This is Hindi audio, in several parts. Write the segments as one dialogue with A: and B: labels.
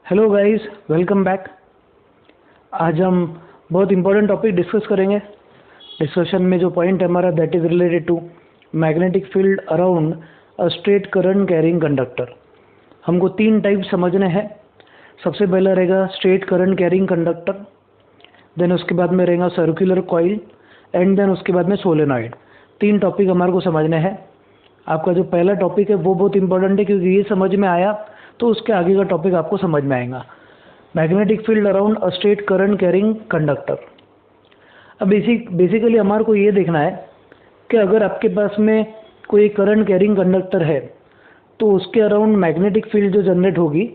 A: Hello guys, welcome back. आज हम बहुत इंपॉर्टेंट टॉपिक डिस्कस करेंगे। डिस्कशन में जो पॉइंट है हमारा that is related to magnetic field around a straight current carrying conductor. हमको तीन टाइप समझने हैं। सबसे पहला रहेगा straight current carrying conductor, then उसके बाद में रहेगा सर्कुलर कॉइल एंड देन उसके बाद में सोलेनॉइड। तीन टॉपिक हमारे को समझने हैं। आपका जो पहला टॉपिक है वो बहुत इंपॉर्टेंट है, क्योंकि ये समझ में आया तो उसके आगे का टॉपिक आपको समझ में आएगा। Magnetic field around a straight current carrying conductor. अब बेसिकली हमारे को ये देखना है कि अगर आपके पास में कोई करंट कैरिंग कंडक्टर है तो उसके अराउंड मैग्नेटिक फील्ड जो जनरेट होगी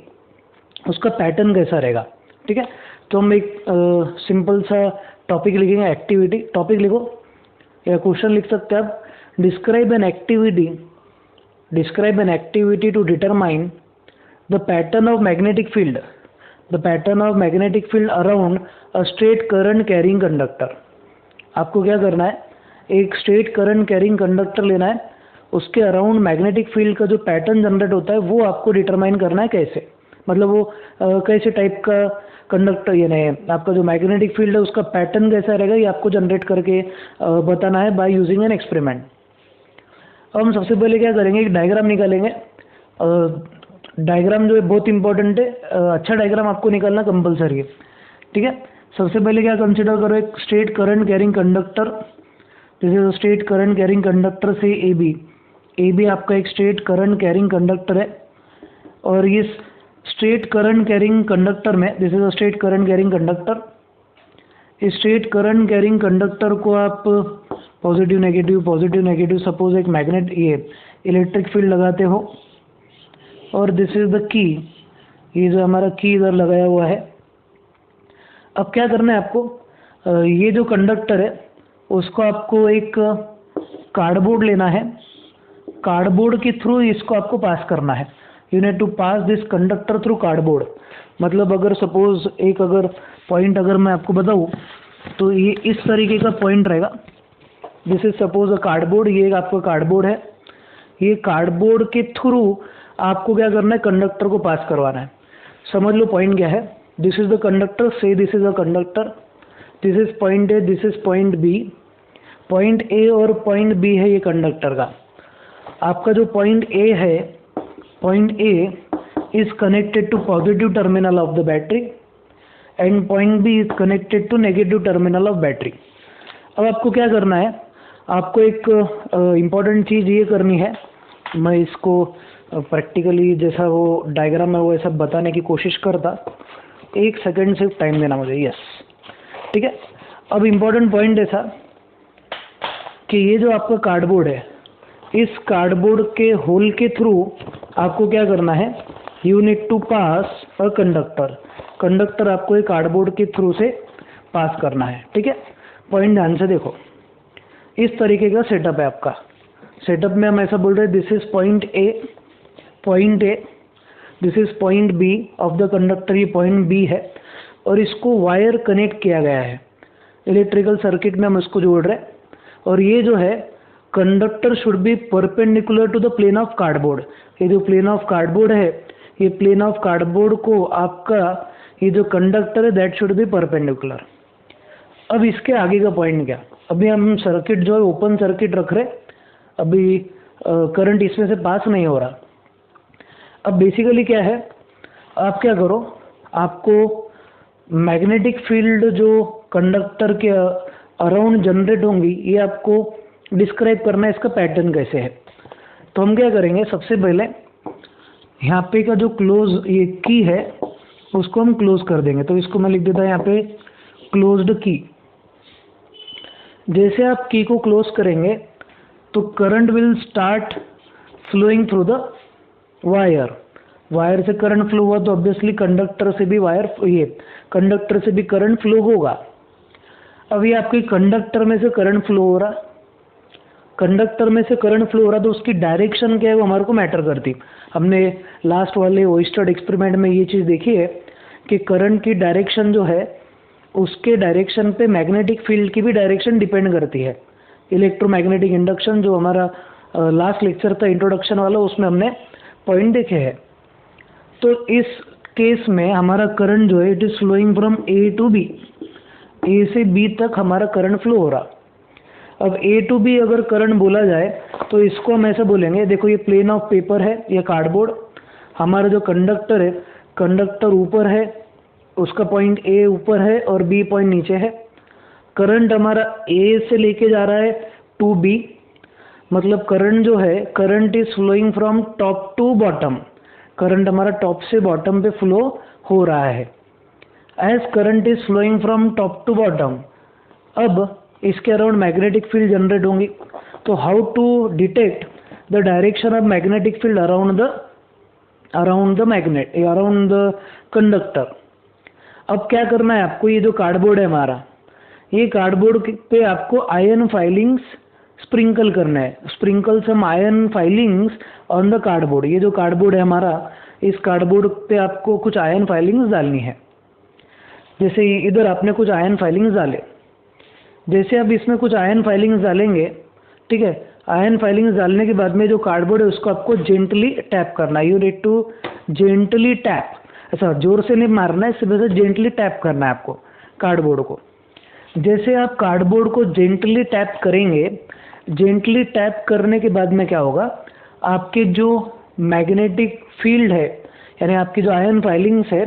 A: उसका पैटर्न कैसा रहेगा। ठीक है, तो हम एक सिंपल सा टॉपिक लिखेंगे, एक्टिविटी। टॉपिक लिखो या क्वेश्चन लिख सकते हैं आप। Describe an activity to determine the pattern of magnetic field around a straight current carrying conductor। आपको क्या करना है, एक स्ट्रेट करंट कैरिंग कंडक्टर लेना है, उसके अराउंड मैग्नेटिक फील्ड का जो पैटर्न जनरेट होता है वो आपको डिटरमाइन करना है। कैसे, मतलब वो कैसे टाइप का कंडक्टर, यानी आपका जो मैग्नेटिक फील्ड है उसका पैटर्न कैसा रहेगा ये आपको जनरेट करके बताना है बाय यूजिंग एन एक्सपेरिमेंट। अब हम सबसे पहले क्या करेंगे, एक डायग्राम निकालेंगे। डायग्राम जो है बहुत इंपॉर्टेंट है, अच्छा डायग्राम आपको निकालना कंपलसरी है। ठीक है, सबसे पहले क्या कंसीडर करो, एक स्ट्रेट करंट कैरिंग कंडक्टर। जैसे स्ट्रेट करंट कैरिंग कंडक्टर से ए बी आपका एक स्ट्रेट करंट कैरिंग कंडक्टर है। और इस स्ट्रेट करंट कैरिंग कंडक्टर में, this is a straight current carrying conductor. इस स्ट्रेट करंट कैरिंग कंडक्टर को आप पॉजिटिव नेगेटिव सपोज एक मैग्नेट ये इलेक्ट्रिक फील्ड लगाते हो, और दिस इज द की, ये जो हमारा की इधर लगाया हुआ है। अब क्या करना है आपको, ये जो कंडक्टर है उसको आपको एक कार्डबोर्ड लेना है। कार्डबोर्ड के थ्रू इसको आपको पास करना है। You need to pass this conductor through cardboard. मतलब अगर सपोज एक पॉइंट अगर मैं आपको बताऊँ तो ये इस तरीके का पॉइंट रहेगा। This is suppose a cardboard, ये आपका कार्डबोर्ड है। ये कार्डबोर्ड के थ्रू आपको क्या करना है, कंडक्टर को पास करवाना है। समझ लो पॉइंट क्या है। This is the conductor, say this is a conductor, this is point A, this is point B. Point A और पॉइंट बी है ये कंडक्टर का। आपका जो पॉइंट ए है, point A is connected to positive terminal of the battery and point B is connected to negative terminal of battery. अब आपको क्या करना है, आपको एक इम्पॉर्टेंट चीज़ ये करनी है। मैं इसको प्रैक्टिकली जैसा वो डायग्राम है वो ऐसा बताने की कोशिश करता। एक सेकंड सिर्फ टाइम देना मुझे। यस, ठीक है। अब इम्पोर्टेंट पॉइंट ऐसा कि ये जो आपका कार्डबोर्ड है, इस कार्डबोर्ड के होल के थ्रू आपको क्या करना है, you need to pass a conductor आपको एक कार्डबोर्ड के थ्रू से पास करना है। ठीक है, पॉइंट ध्यान से देखो। इस तरीके का सेटअप है आपका। सेटअप में हम ऐसा बोल रहे हैं, this is point A, this is point B of the conductor, ये पॉइंट बी है और इसको वायर कनेक्ट किया गया है। इलेक्ट्रिकल सर्किट में हम इसको जोड़ रहे हैं। और ये जो है conductor should be perpendicular to the plane of cardboard. ये जो प्लेन ऑफ कार्डबोर्ड है, ये प्लेन ऑफ कार्डबोर्ड को आपका ये जो कंडक्टर है दैट शुड बी परपेंडिकुलर। अब इसके आगे का पॉइंट क्या, अभी हम सर्किट जो है ओपन सर्किट रख रहे, अभी करंट इसमें से पास नहीं हो रहा। अब बेसिकली क्या है, आप क्या करो, आपको मैग्नेटिक फील्ड जो कंडक्टर के अराउंड जनरेट होंगी ये आपको डिस्क्राइब करना है, इसका पैटर्न कैसे है। तो हम क्या करेंगे, सबसे पहले यहाँ पे का जो क्लोज ये की है उसको हम क्लोज कर देंगे। तो इसको मैं लिख देता हूँ यहाँ पे क्लोज्ड की। जैसे आप की को क्लोज करेंगे तो current will start flowing through the wire so current flow हुआ तो ऑब्वियसली कंडक्टर से भी करंट फ्लो होगा। अब ये आपके कंडक्टर में से करंट फ्लो हो रहा, तो उसकी डायरेक्शन क्या है वो हमारे को मैटर करती। हमने लास्ट वाले ओइस्टर एक्सपेरिमेंट में ये चीज़ देखी है कि करंट की डायरेक्शन जो है उसके डायरेक्शन पे मैग्नेटिक फील्ड की भी डायरेक्शन डिपेंड करती है। इलेक्ट्रोमैग्नेटिक इंडक्शन जो हमारा लास्ट लेक्चर था इंट्रोडक्शन वाला, उसमें हमने पॉइंट देखे हैं। तो इस केस में हमारा करंट जो है it is flowing from A to B, A से बी तक हमारा करंट फ्लो हो रहा। अब ए टू बी अगर करंट बोला जाए तो इसको हम ऐसे बोलेंगे, देखो ये प्लेन ऑफ पेपर है, ये कार्डबोर्ड, हमारा जो कंडक्टर है, कंडक्टर ऊपर है, उसका पॉइंट ए ऊपर है और बी पॉइंट नीचे है। करंट हमारा ए से लेके जा रहा है टू बी, मतलब करंट जो है, current is flowing from top to bottom, current हमारा टॉप से बॉटम पे फ्लो हो रहा है। As current is flowing from top to bottom, अब इसके अराउंड मैग्नेटिक फील्ड जनरेट होंगी। तो how to detect the direction of magnetic field around the magnet, around the conductor. अब क्या करना है आपको, ये जो कार्डबोर्ड है हमारा, ये कार्डबोर्ड पे आपको आयरन फाइलिंग्स स्प्रिंकल करना है, sprinkle some iron filings on the cardboard. ये जो कार्डबोर्ड है हमारा, इस कार्डबोर्ड पे आपको कुछ आयरन फाइलिंग्स डालनी है। जैसे इधर आपने कुछ आयरन फाइलिंग्स डाले, जैसे आप इसमें कुछ आयरन फाइलिंग्स डालेंगे, ठीक है, आयरन फाइलिंग्स डालने के बाद में जो कार्डबोर्ड है उसको आपको जेंटली टैप करना है। You need to gently tap, ऐसा जोर से नहीं मारना है, सिर्फ जेंटली टैप करना है आपको कार्डबोर्ड को। जैसे आप कार्डबोर्ड को जेंटली टैप करेंगे, जेंटली टैप करने के बाद में क्या होगा, आपके जो मैग्नेटिक फील्ड है, यानी आपकी जो आयरन फाइलिंग्स है,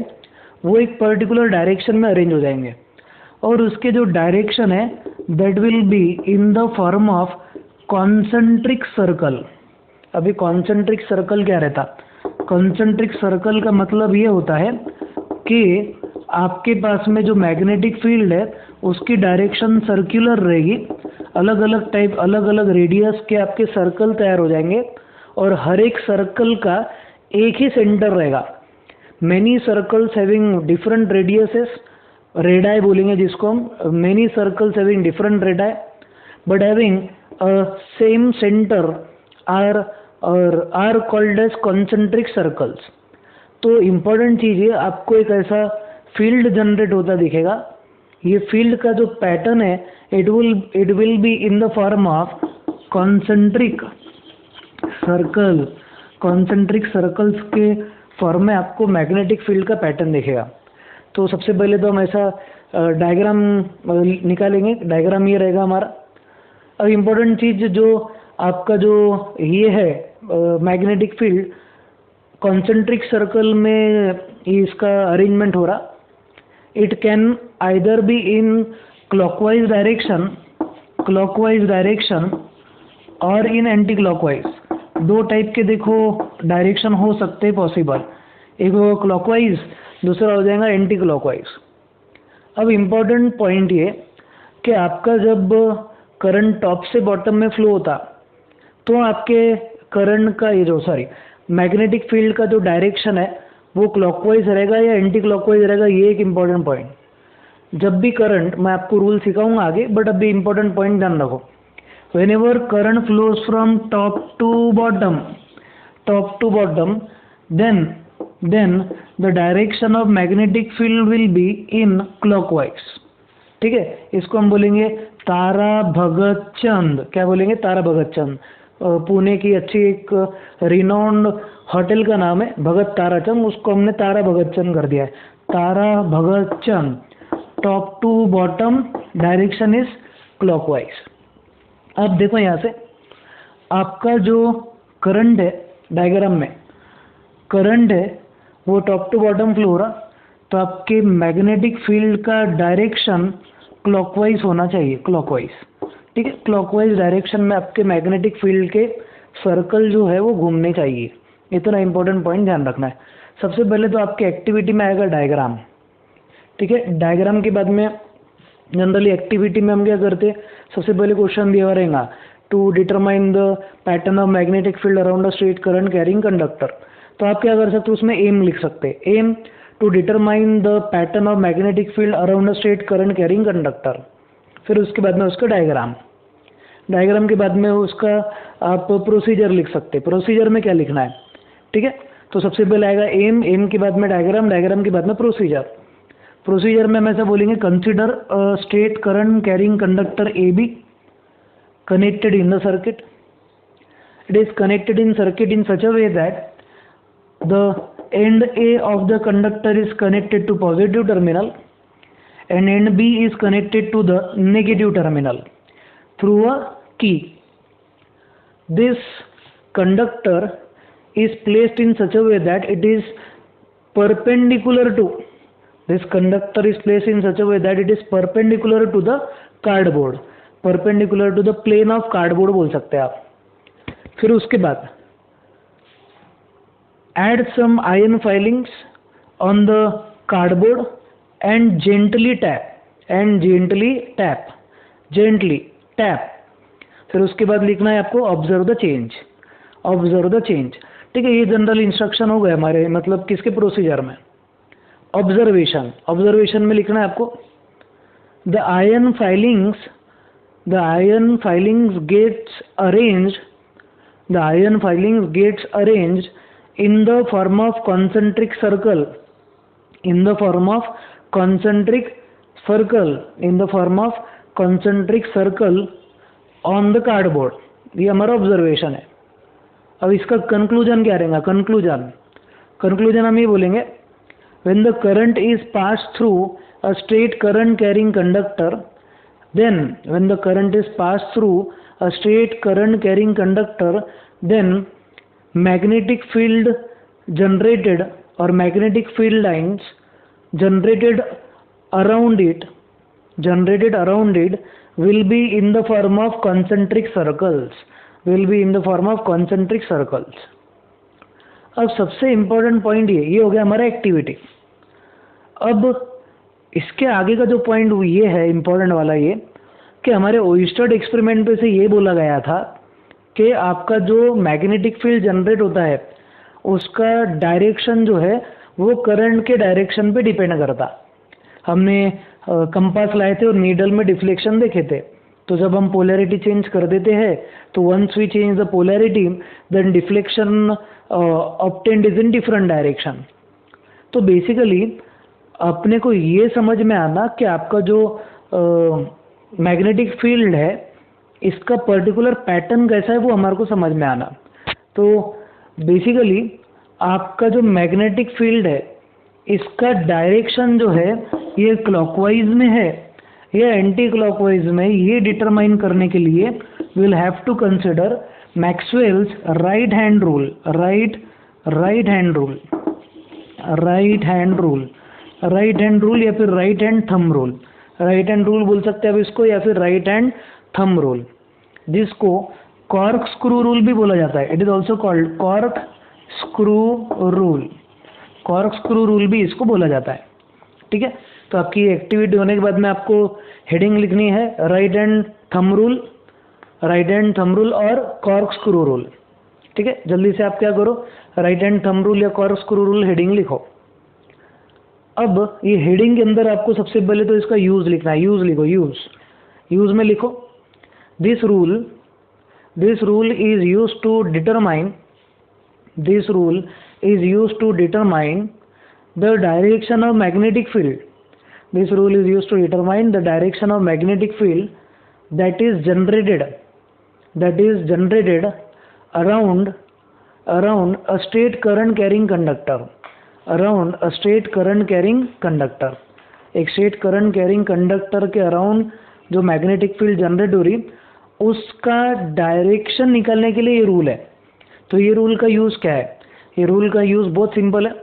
A: वो एक पर्टिकुलर डायरेक्शन में अरेंज हो जाएंगे, और उसके जो डायरेक्शन है that will be in the form of concentric circle. अभी कॉन्सेंट्रिक सर्कल क्या रहता, कॉन्सेंट्रिक सर्कल का मतलब ये होता है कि आपके पास में जो मैग्नेटिक फील्ड है उसकी डायरेक्शन सर्कुलर रहेगी, अलग अलग टाइप, अलग अलग रेडियस के आपके सर्कल तैयार हो जाएंगे, और हर एक सर्कल का एक ही सेंटर रहेगा। Many circles having different radiuses, radii बोलेंगे जिसको हम, many circles having different radii but having same centre are called as concentric circles. तो इम्पोर्टेंट चीज़ है, आपको एक ऐसा फील्ड जनरेट होता दिखेगा, ये फील्ड का जो पैटर्न है it will be in the form of concentric circle. Concentric circles के फॉर्म में आपको मैग्नेटिक फील्ड का पैटर्न दिखेगा। तो सबसे पहले तो हम ऐसा डायग्राम निकालेंगे, डायग्राम ये रहेगा हमारा। अब इम्पोर्टेंट चीज़ जो आपका जो ये है मैग्नेटिक फील्ड, कॉन्सेंट्रिक सर्कल में इसका अरेंजमेंट हो रहा, it can either B in clockwise direction और इन एंटी क्लॉकवाइज। दो टाइप के देखो डायरेक्शन हो सकते हैं पॉसिबल, एक वो क्लॉकवाइज, दूसरा हो जाएगा एंटी क्लॉकवाइज। अब इम्पोर्टेंट पॉइंट ये कि आपका जब करंट टॉप से बॉटम में फ्लो होता तो आपके करंट का ये जो मैग्नेटिक फील्ड का जो डायरेक्शन है वो क्लॉकवाइज रहेगा या एंटी क्लॉकवाइज रहेगा, ये एक इम्पॉर्टेंट पॉइंट। जब भी करंट, मैं आपको रूल सिखाऊंगा आगे, बट अभी इम्पोर्टेंट पॉइंट ध्यान रखो, whenever current flows from top to bottom, then the direction of magnetic field will be in clockwise। ठीक है, इसको हम बोलेंगे तारा भगत चंद। क्या बोलेंगे? तारा भगत चंद। पुणे की अच्छी एक रिनाउंड होटल का नाम है भगत ताराचंद, उसको हमने तारा भगत चंद कर दिया है, Tara Bhagat Chand. Top to bottom direction is clockwise. अब देखो यहाँ से आपका जो करंट है, डायग्राम में करंट है वो टॉप टू बॉटम फ्लो हो रहा, तो आपके मैग्नेटिक फील्ड का डायरेक्शन क्लॉकवाइज होना चाहिए, क्लॉकवाइज। ठीक है, क्लॉकवाइज डायरेक्शन में आपके मैग्नेटिक फील्ड के सर्कल जो है वो घूमने चाहिए। इतना इंपॉर्टेंट पॉइंट ध्यान रखना है। सबसे पहले तो आपके एक्टिविटी में आएगा डायग्राम। ठीक है, डायग्राम के बाद में जनरली एक्टिविटी में हम क्या करते हैं, सबसे पहले क्वेश्चन दिया रहेगा to determine the pattern of magnetic field around a straight current carrying conductor. तो आप क्या कर सकते हो, उसमें एम लिख सकते हैं, aim to determine the pattern of magnetic field around a straight current carrying conductor. फिर उसके बाद में उसका डायग्राम, डायग्राम के बाद में उसका आप प्रोसीजर लिख सकते हैं। प्रोसीजर में क्या लिखना है, ठीक है, तो सबसे पहले आएगा एम, एम के बाद में डायग्राम, डायग्राम के बाद में प्रोसीजर। प्रोसीजर में हम ऐसा बोलेंगे, consider straight current carrying conductor A B connected in the circuit. It is connected in circuit in such a way that the end A of the conductor is connected to positive terminal and end B is connected to the negative terminal through a key. This conductor is placed in such a way that it is perpendicular to the cardboard, perpendicular to the plane of cardboard बोल सकते हैं आप. फिर उसके बाद add some iron filings on the cardboard and gently tap. फिर उसके बाद लिखना है आपको ऑब्जर्व द चेंज. ठीक है, ये जनरल इंस्ट्रक्शन हो गए हमारे, मतलब किसके प्रोसीजर में, ऑब्जर्वेशन में लिखना है आपको the iron filings gets arranged in the form of concentric circle on the cardboard. ये हमारा ऑब्जर्वेशन है. अब इसका कंक्लूजन क्या रहेगा? कंक्लूजन हम ये बोलेंगे when the current is passed through a straight current carrying conductor, then magnetic field generated or magnetic field lines generated around it will be in the form of concentric circles. अब सबसे इम्पोर्टेंट पॉइंट ये हो गया हमारा एक्टिविटी. अब इसके आगे का जो पॉइंट ये है इम्पोर्टेंट वाला, ये कि हमारे ओयस्टर्ड एक्सपेरिमेंट पे से ये बोला गया था कि आपका जो मैग्नेटिक फील्ड जनरेट होता है उसका डायरेक्शन जो है वो करंट के डायरेक्शन पे डिपेंड करता. हमने कंपास लाए थे और नीडल में डिफ्लेक्शन देखे थे. तो जब हम पोलैरिटी चेंज कर देते हैं तो once we change the polarity then deflection obtained is in different direction. तो बेसिकली अपने को ये समझ में आना कि आपका जो मैग्नेटिक फील्ड है इसका पर्टिकुलर पैटर्न कैसा है वो हमारे को समझ में आना. तो बेसिकली आपका जो मैग्नेटिक फील्ड है इसका डायरेक्शन जो है ये क्लॉकवाइज में है या एंटी क्लॉकवाइज में, ये डिटरमाइन करने के लिए will have to consider Maxwell's right hand rule या फिर right hand thumb rule. Right hand rule बोल सकते हैं आप इसको या फिर राइट हैंड थंब रूल, जिसको कॉर्क स्क्रू रूल भी बोला जाता है. It is also called cork screw rule भी इसको बोला जाता है. ठीक है, तो आपकी एक्टिविटी होने के बाद में आपको हेडिंग लिखनी है राइट हैंड थंब रूल और कॉर्क स्क्रू रूल. ठीक है, जल्दी से आप क्या करो, राइट हैंड थंब रूल या कॉर्क स्क्रू रूल हेडिंग लिखो. अब ये हेडिंग के अंदर आपको सबसे पहले तो इसका यूज लिखना है. यूज लिखो, यूज में लिखो this rule is used to determine the direction of magnetic field. This rule is used to determine the direction of magnetic field that is generated around a straight current carrying conductor. एक स्ट्रेट करंट कैरिंग कंडक्टर के अराउंड जो मैग्नेटिक फील्ड जनरेट हो रही उसका डायरेक्शन निकालने के लिए ये रूल है. तो ये रूल का यूज़ क्या है? ये रूल का यूज़ बहुत सिंपल है.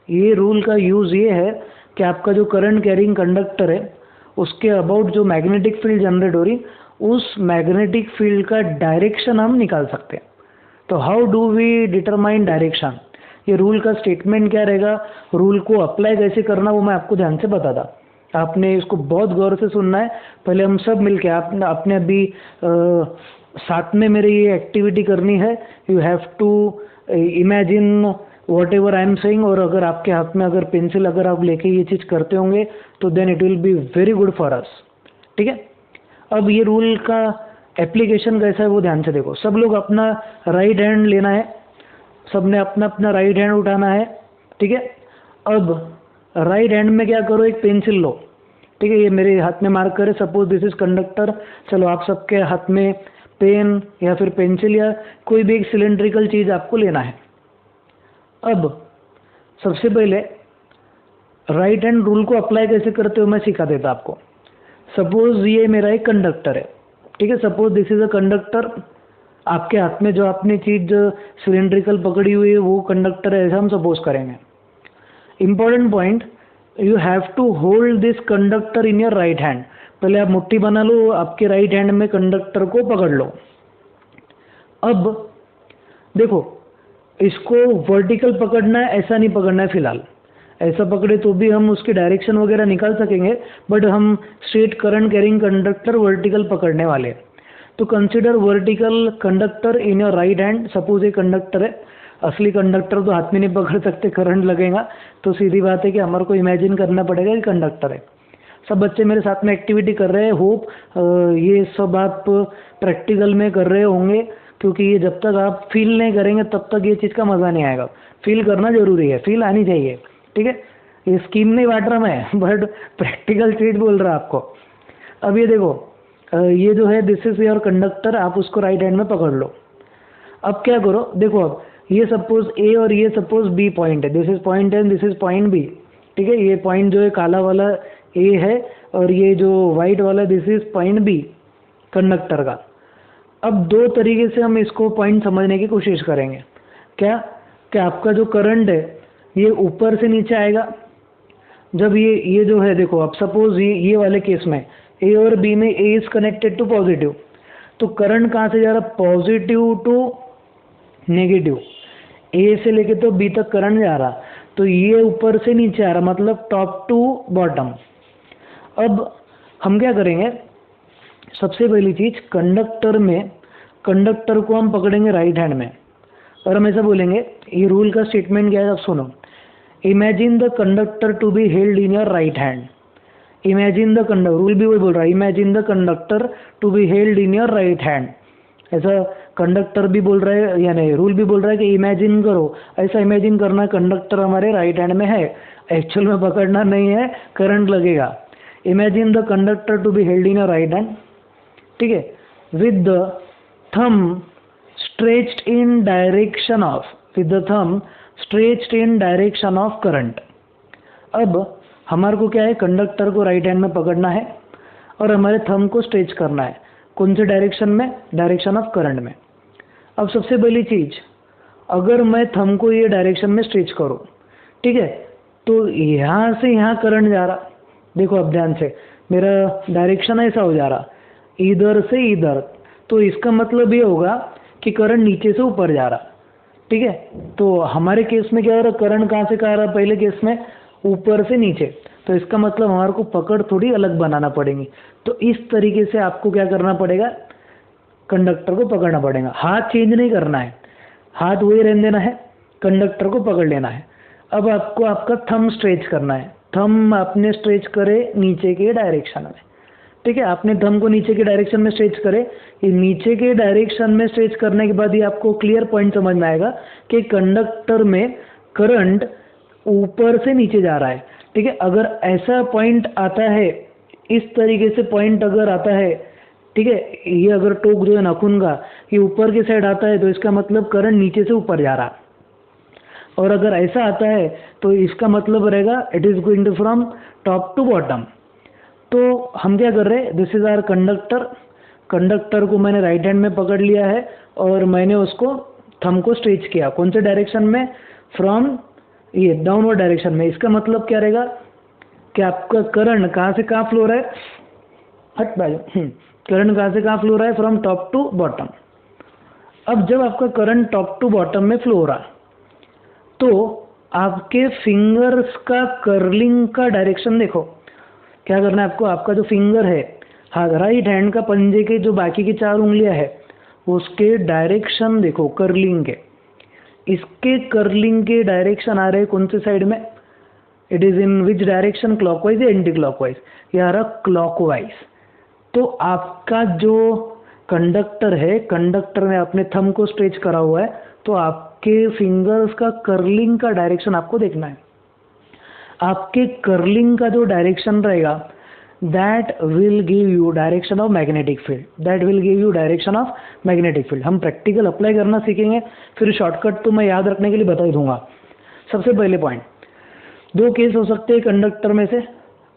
A: ये रूल का यूज़ ये है कि आपका जो करंट कैरिंग कंडक्टर है उसके अबाउट जो मैग्नेटिक फील्ड जनरेट हो रही उस मैग्नेटिक फील्ड का डायरेक्शन हम निकाल सकते हैं. तो how do we determine direction? ये रूल का स्टेटमेंट क्या रहेगा, रूल को अप्लाई कैसे करना वो मैं आपको ध्यान से बताता. आपने इसको बहुत गौर से सुनना है. पहले हम सब मिलके आपने अभी साथ में मेरे ये एक्टिविटी करनी है. You have to imagine whatever I am saying. और अगर आपके हाथ में अगर पेंसिल अगर आप लेके ये चीज़ करते होंगे तो then it will be very good for us. ठीक है, अब ये रूल का एप्लीकेशन कैसा है वो ध्यान से देखो. सब लोग अपना राइट हैंड लेना है, सबने अपना अपना राइट हैंड उठाना है. ठीक है, अब राइट हैंड में क्या करो, एक पेंसिल लो. ठीक है, ये मेरे हाथ में मार्कर है, सपोज दिस इज कंडक्टर. चलो आप सबके हाथ में पेन या फिर पेंसिल या कोई भी एक सिलेंड्रिकल चीज़ आपको लेना है. अब सबसे पहले राइट हैंड रूल को अप्लाई कैसे करते हो मैं सिखा देता आपको। सपोज ये मेरा एक कंडक्टर है, ठीक है, suppose this is a conductor. आपके हाथ में जो आपने चीज सिलेंड्रिकल पकड़ी हुई है वो कंडक्टर है, ऐसा हम सपोज करेंगे। Important point, you have to hold this conductor in your right hand. पहले आप मुट्ठी बना लो, आपके राइट हैंड में कंडक्टर को पकड़ लो। अब देखो, इसको वर्टिकल पकड़ना है, ऐसा नहीं पकड़ना है फिलहाल। ऐसा पकड़े तो भी हम उसकी डायरेक्शन वगैरह निकाल सकेंगे, बट हम straight current carrying conductor vertical पकड़ने वाले हैं। तो consider vertical conductor in your right hand. Suppose ये कंडक्टर है, असली कंडक्टर तो हाथ में नहीं पकड़ सकते, करंट लगेगा। तो सीधी बात है कि हमारे को इमेजिन करना पड़ेगा कि कंडक्टर है। सब बच्चे मेरे साथ में एक्टिविटी कर रहे हैं, होप ये सब आप प्रैक्टिकल में कर रहे होंगे, क्योंकि ये जब तक आप फील नहीं करेंगे तब तक ये चीज़ का मज़ा नहीं आएगा। फील करना जरूरी है, फील आनी चाहिए, ठीक है। ये स्कीम नहीं बांट रहा मैं, बट प्रैक्टिकल चीज बोल रहा आपको। अब ये देखो, ये जो है दिस इज योर कंडक्टर, आप उसको राइट हैंड में पकड़ लो। अब क्या करो, देखो अब ये सपोज ए और ये सपोज बी पॉइंट है, this is point and this is point B, ठीक है। ये पॉइंट जो है काला वाला ए है और ये जो वाइट वाला this is point B conductor का। अब दो तरीके से हम इसको पॉइंट समझने की कोशिश करेंगे। क्या कि आपका जो करंट है ये ऊपर से नीचे आएगा। जब ये जो है देखो, अब सपोज ये वाले केस में ए और बी में ए इज कनेक्टेड टू पॉजिटिव, तो करंट कहाँ से जा रहा, पॉजिटिव टू नेगेटिव। ए से लेके तो बी तक करंट जा रहा, तो ये ऊपर से नीचे आ रहा, मतलब टॉप टू बॉटम। अब हम क्या करेंगे, सबसे पहली चीज कंडक्टर को हम पकड़ेंगे राइट हैंड में और हम ऐसा बोलेंगे, ये रूल का स्टेटमेंट क्या है, अब सुनो। Imagine the conductor to be held in your right hand. Imagine the conductor, rule भी वही बोल रहा है, imagine the conductor to be held in your right hand. ऐसा कंडक्टर भी बोल रहा है, यानी रूल भी बोल रहा है कि इमेजिन करो, ऐसा इमेजिन करना कंडक्टर हमारे राइट हैंड में है, एक्चुअल में पकड़ना नहीं है, करंट लगेगा। Imagine the conductor to be held in your right hand, ठीक है, with the thumb stretched in direction of, with the thumb stretched in direction of current। अब हमारे को क्या है, कंडक्टर को राइट हैंड में पकड़ना है और हमारे थंब को स्ट्रेच करना है। कौन से डायरेक्शन में, डायरेक्शन ऑफ करंट में। अब सबसे पहली चीज, अगर मैं थंब को ये डायरेक्शन में स्ट्रेच करूं, ठीक है, तो यहां से यहां करंट जा रहा। देखो अब ध्यान से, मेरा डायरेक्शन ऐसा हो जा रहा, इधर से इधर, तो इसका मतलब ये होगा कि करंट नीचे से ऊपर जा रहा, ठीक है। तो हमारे केस में क्या हो रहा, करंट कहाँ से कहाँ आ रहा, पहले केस में ऊपर से नीचे, तो इसका मतलब हमारे को पकड़ थोड़ी अलग बनाना पड़ेगी। तो इस तरीके से आपको क्या करना पड़ेगा, कंडक्टर को पकड़ना पड़ेगा। हाथ चेंज नहीं करना है, हाथ वही रहने देना है, कंडक्टर को पकड़ लेना है। अब आपको आपका थंब स्ट्रेच करना है, थंब आपने स्ट्रेच करे नीचे के डायरेक्शन में, ठीक है। आपने थंब को नीचे के डायरेक्शन में स्ट्रेच करे, ये नीचे के डायरेक्शन में स्ट्रेच करने के बाद ये आपको क्लियर पॉइंट समझ में आएगा कि कंडक्टर में करंट ऊपर से नीचे जा रहा है, ठीक है। अगर ऐसा पॉइंट आता है, इस तरीके से पॉइंट अगर आता है, ठीक है, ये अगर टोक जो है नाखून का ये ऊपर की साइड आता है, तो इसका मतलब करंट नीचे से ऊपर जा रहा। और अगर ऐसा आता है तो इसका मतलब रहेगा it is going to from top to bottom. तो हम क्या कर रहे हैं, this is our conductor. Conductor को मैंने राइट हैंड में पकड़ लिया है और मैंने उसको थंब को स्ट्रेच किया, कौन से डायरेक्शन में, फ्रॉम ये डाउनवर्ड डायरेक्शन में। इसका मतलब क्या रहेगा कि आपका करंट कहाँ से कहाँ फ्लो रहा है, हट बाजू, करंट कहाँ से कहाँ फ्लो रहा है, फ्रॉम टॉप टू बॉटम। अब जब आपका करंट टॉप टू बॉटम में फ्लो हो रहा, तो आपके फिंगर्स का कर्लिंग का डायरेक्शन देखो। क्या करना है आपको, आपका जो फिंगर है, हाँ, राइट हैंड का पंजे के जो बाकी की 4 उंगलियां है उसके डायरेक्शन देखो, कर्लिंग के, इसके कर्लिंग के डायरेक्शन आ रहे कौन से साइड में, it is in which direction, clockwise या एंटी क्लॉकवाइज, ये आ रहा क्लॉकवाइज। तो आपका जो कंडक्टर है, कंडक्टर में आपने थंब को स्ट्रेच करा हुआ है, तो आपके फिंगर्स का कर्लिंग का डायरेक्शन आपको देखना है। आपके कर्लिंग का जो डायरेक्शन रहेगा, that will give you direction of magnetic field, that will give you direction of magnetic field. हम प्रैक्टिकल अप्लाई करना सीखेंगे, फिर शॉर्टकट तो मैं याद रखने के लिए बता ही दूंगा। सबसे पहले पॉइंट, दो केस हो सकते हैं कंडक्टर में से,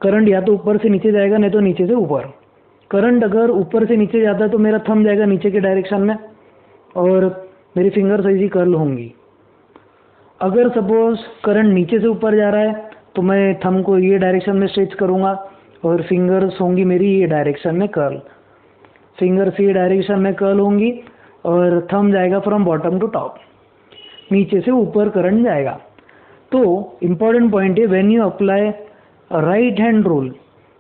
A: करंट या तो ऊपर से नीचे जाएगा नहीं तो नीचे से ऊपर। करंट अगर ऊपर से नीचे जाता है तो मेरा थंब जाएगा नीचे के डायरेक्शन में और मेरी फिंगर्स ऐसी कर्ल होंगी। अगर सपोज करंट नीचे से ऊपर जा रहा है तो मैं थंब को ये डायरेक्शन में स्ट्रेच करूँगा और फिंगर्स होंगी मेरी ये डायरेक्शन में कर्ल, फिंगर्स ये डायरेक्शन में कर्ल होंगी और थंब जाएगा फ्रॉम बॉटम टू टॉप, नीचे से ऊपर करंट जाएगा। तो इम्पॉर्टेंट पॉइंट है, when you apply right hand rule,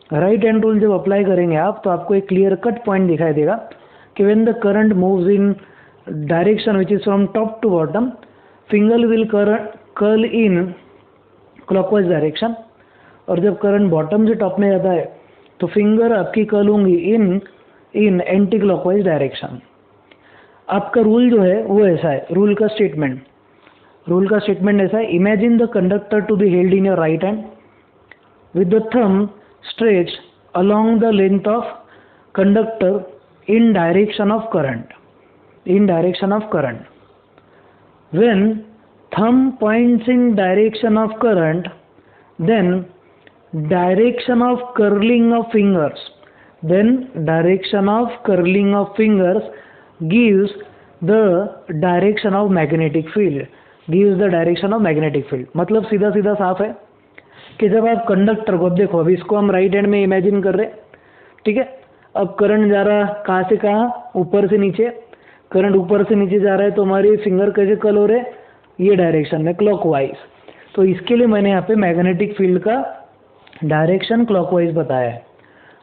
A: right hand rule जब अप्लाई करेंगे आप तो आपको एक क्लियर कट पॉइंट दिखाई देगा कि when the current moves in direction which is from top to bottom, finger will curl in clockwise direction, और जब करंट बॉटम से टॉप में जाता है तो फिंगर आपकी कर्ल होंगी इन एंटी क्लॉकवाइज डायरेक्शन। आपका रूल जो है वो ऐसा है, रूल का स्टेटमेंट ऐसा है, imagine the conductor to be held in your right hand with the thumb stretched along the length of conductor in direction of current. When thumb points in direction of current, then direction of curling of fingers gives the direction of magnetic field. मतलब सीधा सीधा साफ है कि जब आप कंडक्टर को, अब देखो अभी इसको हम राइट हैंड में इमेजिन कर रहे हैं, ठीक है। अब करंट जा रहा कहाँ से कहाँ, ऊपर से नीचे। करंट ऊपर से नीचे जा रहा है तो हमारी फिंगर कैसे कर्ल हो रहे हैं, ये डायरेक्शन में क्लॉकवाइज। तो इसके लिए मैंने यहाँ पे मैग्नेटिक फील्ड का डायरेक्शन क्लॉकवाइज बताया है।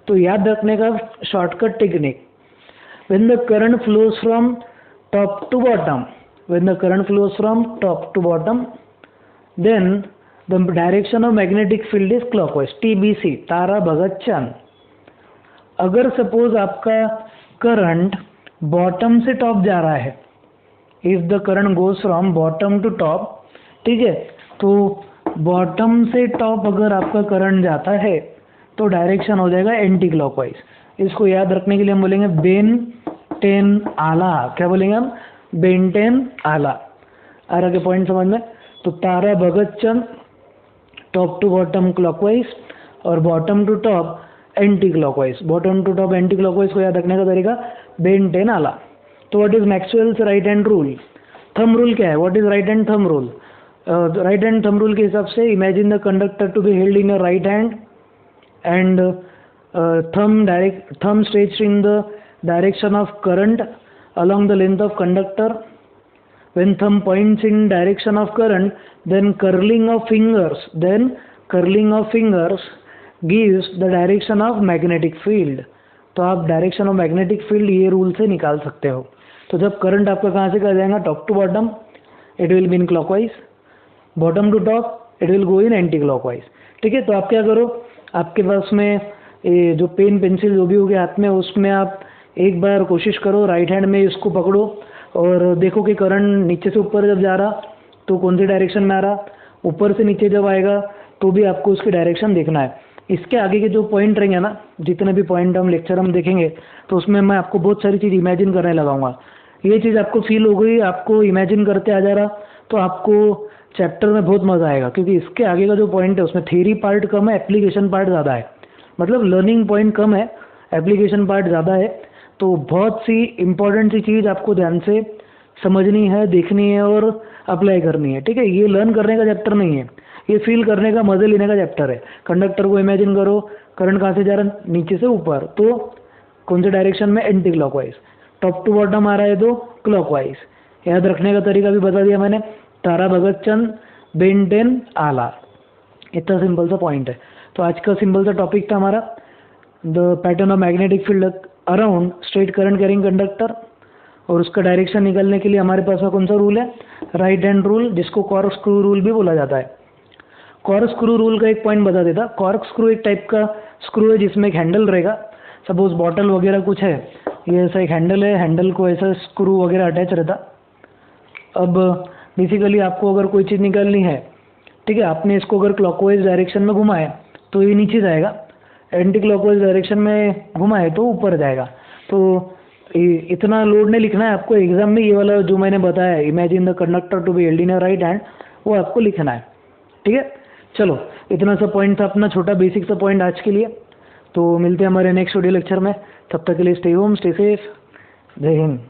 A: तो याद रखने का shortcut technique, when the current flows from top to bottom, then the direction of magnetic field is clockwise, TBC, Tara Bhagat Chand. अगर सपोज आपका करंट बॉटम से टॉप जा रहा है, if the current goes from bottom to top, ठीक है, तो बॉटम से टॉप अगर आपका करंट जाता है तो डायरेक्शन हो जाएगा एंटी क्लॉकवाइज। इसको याद रखने के लिए हम बोलेंगे बेन टेन आला। क्या बोलेंगे हम, बेन टेन आला। आ रहा के पॉइंट समझ में। तो Tara Bhagat Chand top to bottom clockwise और bottom to top anti clockwise. Bottom to top anti clockwise को याद रखने का तरीका बेन टेन आला। तो what is Maxwell's right hand rule, thumb rule क्या है, what is right hand thumb rule. Right hand thumb rule के हिसाब से imagine the conductor to be held in your right hand and thumb stretched in the direction of current along the length of conductor. When thumb points in direction of current, then curling of fingers gives the direction of magnetic field. तो आप डायरेक्शन ऑफ मैग्नेटिक फील्ड ये रूल से निकाल सकते हो। तो जब करंट आपका कहाँ से कहाँ जाएगा, top to bottom, it will be in clockwise, bottom to top it will go in anti clockwise. ठीक है, तो आप क्या करो, आपके पास में ये जो पेन पेंसिल जो भी हो गया हाथ में, उसमें आप एक बार कोशिश करो राइट हैंड में इसको पकड़ो और देखो कि करंट नीचे से ऊपर जब जा रहा तो कौन सी डायरेक्शन में आ रहा, ऊपर से नीचे जब आएगा तो भी आपको उसकी डायरेक्शन देखना है। इसके आगे के जो पॉइंट रहेंगे ना, जितने भी पॉइंट हम लेक्चर हम देखेंगे तो उसमें मैं आपको बहुत सारी चीज़ इमेजिन करने लगाऊंगा। ये चीज़ आपको फील हो गई, आपको इमेजिन करते आ जा रहा, तो आपको चैप्टर में बहुत मज़ा आएगा, क्योंकि इसके आगे का जो पॉइंट है उसमें थ्योरी पार्ट कम है, एप्लीकेशन पार्ट ज़्यादा है। मतलब लर्निंग पॉइंट कम है, एप्लीकेशन पार्ट ज़्यादा है। तो बहुत सी इंपॉर्टेंट सी चीज़ आपको ध्यान से समझनी है, देखनी है और अप्लाई करनी है। ठीक है, ये लर्न करने का चैप्टर नहीं है, ये फील करने का, मज़े लेने का चैप्टर है। कंडक्टर को इमेजिन करो, करंट कहाँ से जा रहा है, नीचे से ऊपर, तो कौन से डायरेक्शन में, anti clockwise. Top to bottom आ रहा है तो क्लॉकवाइज। याद रखने का तरीका भी बता दिया मैंने, तारा भगत चंद, बेन टेन आला। इतना सिंपल सा पॉइंट है। तो आज का सिंपल सा टॉपिक था हमारा the pattern of magnetic field around straight current carrying conductor, और उसका डायरेक्शन निकालने के लिए हमारे पास कौन सा रूल है, राइट हैंड रूल, जिसको कॉर्क स्क्रू रूल भी बोला जाता है। कॉर्क स्क्रू रूल का एक पॉइंट बता देता। कॉर्क स्क्रू एक टाइप का स्क्रू है जिसमें एक हैंडल रहेगा। सपोज बॉटल वगैरह कुछ है, ये ऐसा एक हैंडल है, हैंडल को ऐसा स्क्रू वगैरह अटैच रहता। अब बेसिकली आपको अगर कोई चीज़ निकालनी है, ठीक है, आपने इसको अगर क्लॉकवाइज डायरेक्शन में घुमाए तो ये नीचे जाएगा, एंटी क्लॉकवाइज डायरेक्शन में घुमाए तो ऊपर जाएगा। तो इतना लोड नहीं लिखना है आपको एग्जाम में। ये वाला जो मैंने बताया, imagine the conductor to be held in your right hand, वो आपको लिखना है। ठीक है, चलो इतना सा पॉइंट था अपना छोटा बेसिक सा पॉइंट आज के लिए। तो मिलते हैं हमारे नेक्स्ट वीडियो लेक्चर में, तब तक के लिए स्टे होम, स्टे सेफ, जय हिंद।